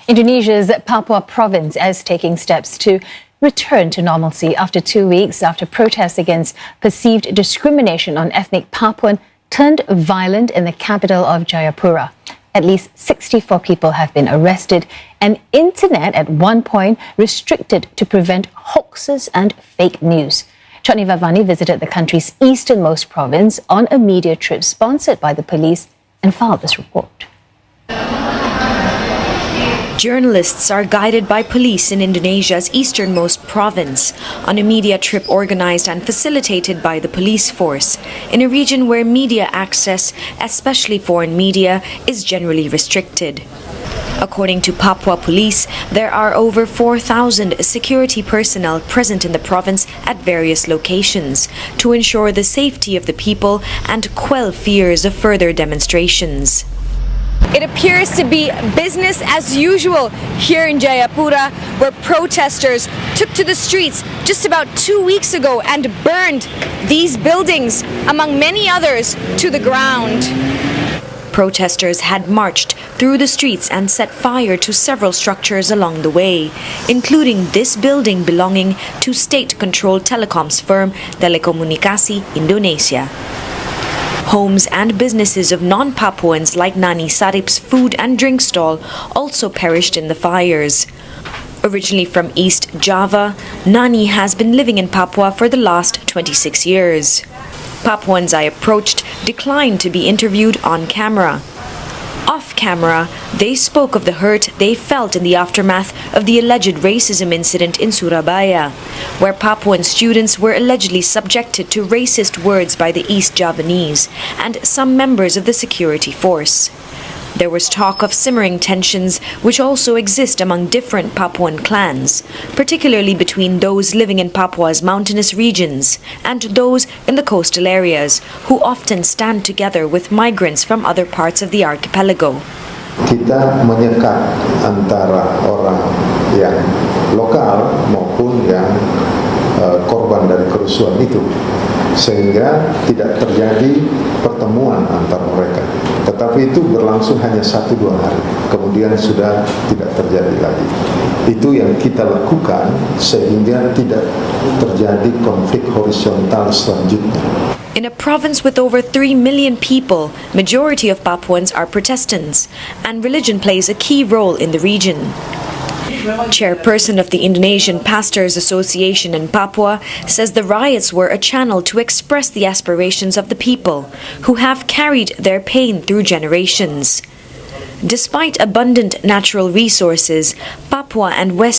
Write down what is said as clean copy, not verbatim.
Indonesia's Papua province is taking steps to return to normalcy after 2 weeks after protests against perceived discrimination on ethnic Papuan turned violent in the capital of Jayapura. At least 64 people have been arrested and internet at one point restricted to prevent hoaxes and fake news. Chutney Vavani visited the country's easternmost province on a media trip sponsored by the police and filed this report. Journalists are guided by police in Indonesia's easternmost province on a media trip organized and facilitated by the police force in a region where media access, especially foreign media, is generally restricted. According to Papua police, there are over 4,000 security personnel present in the province at various locations to ensure the safety of the people and quell fears of further demonstrations. It appears to be business as usual here in Jayapura, where protesters took to the streets just about 2 weeks ago and burned these buildings, among many others, to the ground. Protesters had marched through the streets and set fire to several structures along the way, including this building belonging to state-controlled telecoms firm Telekomunikasi Indonesia. Homes and businesses of non-Papuans like Nani Sarip's food and drink stall also perished in the fires. Originally from East Java, Nani has been living in Papua for the last 26 years. Papuans I approached declined to be interviewed on camera. Off camera, they spoke of the hurt they felt in the aftermath of the alleged racism incident in Surabaya, where Papuan students were allegedly subjected to racist words by the East Javanese and some members of the security force. There was talk of simmering tensions which also exist among different Papuan clans, particularly between those living in Papua's mountainous regions and those in the coastal areas, who often stand together with migrants from other parts of the archipelago. Kita menyekat antara orang yang lokal maupun yang korban dari kerusuhan itu, sehingga tidak terjadi pertemuan antar mereka. Tetapi itu berlangsung hanya 1-2 hari, kemudian sudah tidak terjadi lagi. Itu yang kita lakukan sehingga tidak terjadi konflik horizontal selanjutnya. In a province with over 3 million people, majority of Papuans are Protestants, and religion plays a key role in the region. Chairperson of the Indonesian Pastors Association in Papua says the riots were a channel to express the aspirations of the people, who have carried their pain through generations. Despite abundant natural resources, Papua and West